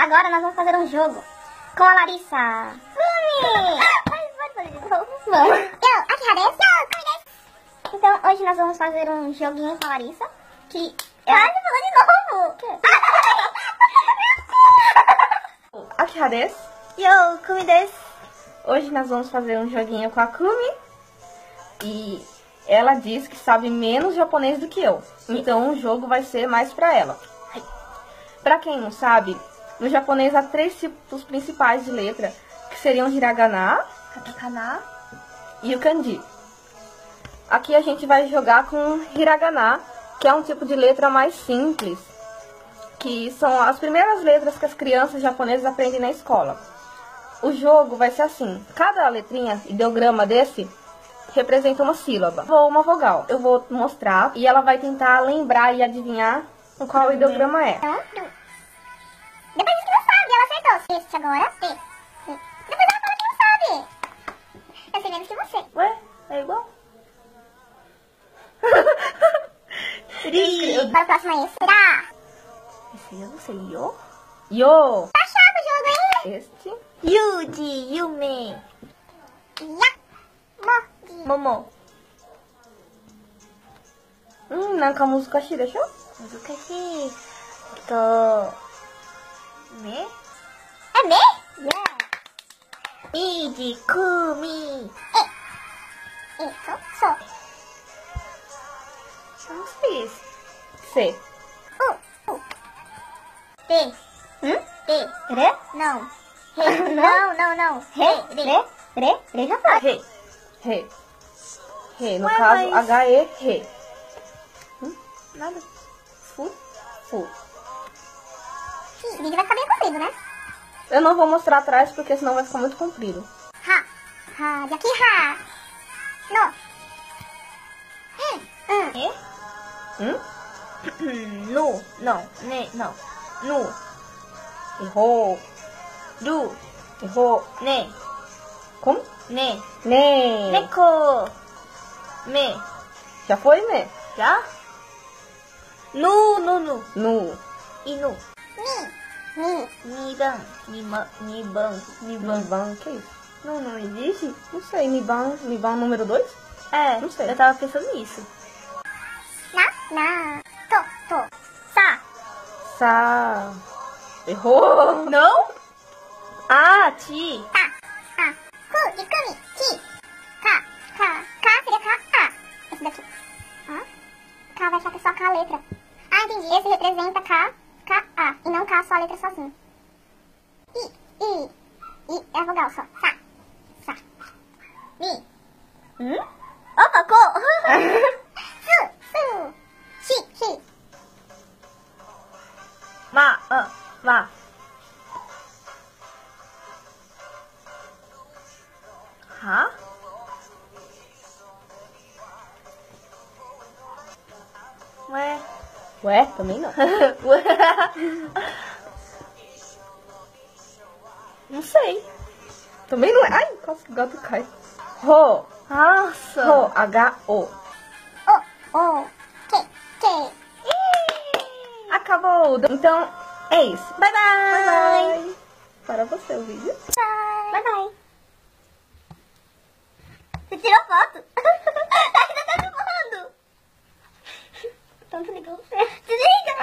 Agora nós vamos fazer um jogo com a Larissa. Pode fazer de novo? Vamos. Eu, aqui, Hades. Então, hoje nós vamos fazer um joguinho com a Larissa. Que... você falou de novo. Aqui, Hades. Eu, Kumi desu. Hoje nós vamos fazer um joguinho com a Kumi. E ela diz que sabe menos japonês do que eu. Então o jogo vai ser mais pra ela. Pra quem não sabe, no japonês há 3 tipos principais de letra, que seriam o hiragana, katakana e o kanji. Aqui a gente vai jogar com hiragana, que é um tipo de letra mais simples, que são as primeiras letras que as crianças japonesas aprendem na escola. O jogo vai ser assim: cada letrinha, ideograma desse, representa uma sílaba ou uma vogal. Eu vou mostrar e ela vai tentar lembrar e adivinhar qual ideograma é. Depois diz que não sabe, ela acertou. Este agora, T. Depois ela fala que não sabe. Eu sei menos que você. Ué, é igual? Para o próximo aí, será? Esse eu não sei. Yo. Tá chato o jogo, hein? Este. Yuji, Yume. Ya. Momo. Nanka muzukashi desho? Muzukashi. Me? É me? Yeah. Iji, Kumi. So. Eu não sei esse. C. T. T. Re? Não. Re. Não. Re já foi. Re. No Ué, caso, mas- H-E, Re. Nada. Fu. Sim, o vídeo vai ficar bem comprido, né? Eu não vou mostrar atrás porque senão vai ficar muito comprido. Ha. De aqui, ha. No. Nu. Não. Ne. Não. Nu. Errou. Du. Errou. Ne. Como? Ne. Ne. Neko. Me. Já foi, né? Já? Nu. Nu. Inu. Niban. Niban, que é isso? Não existe? Não sei, Niban número 2? É, Não sei. eu tava pensando nisso. Na. To. Sa. Errou. Não? Ah, ti. Ku de Kumi. Ki. Ka seria Ka. Esse daqui. K vai achar que é só K a letra. Entendi. Esse representa K, A. E não K só a letra sozinha. I é a vogal só. Sa. Mi. Opa, Ko. Su. Shi. Ma. Ha? Ué, também não. Não sei. Também não é. Ai, quase que o gato cai. Ro. Nossa. Ro. H-O. O. Que. Acabou. Então, é isso. Bye bye. Para você o vídeo. Bye. Você tirou foto? Ainda tá filmando. Então desligou. Desliga.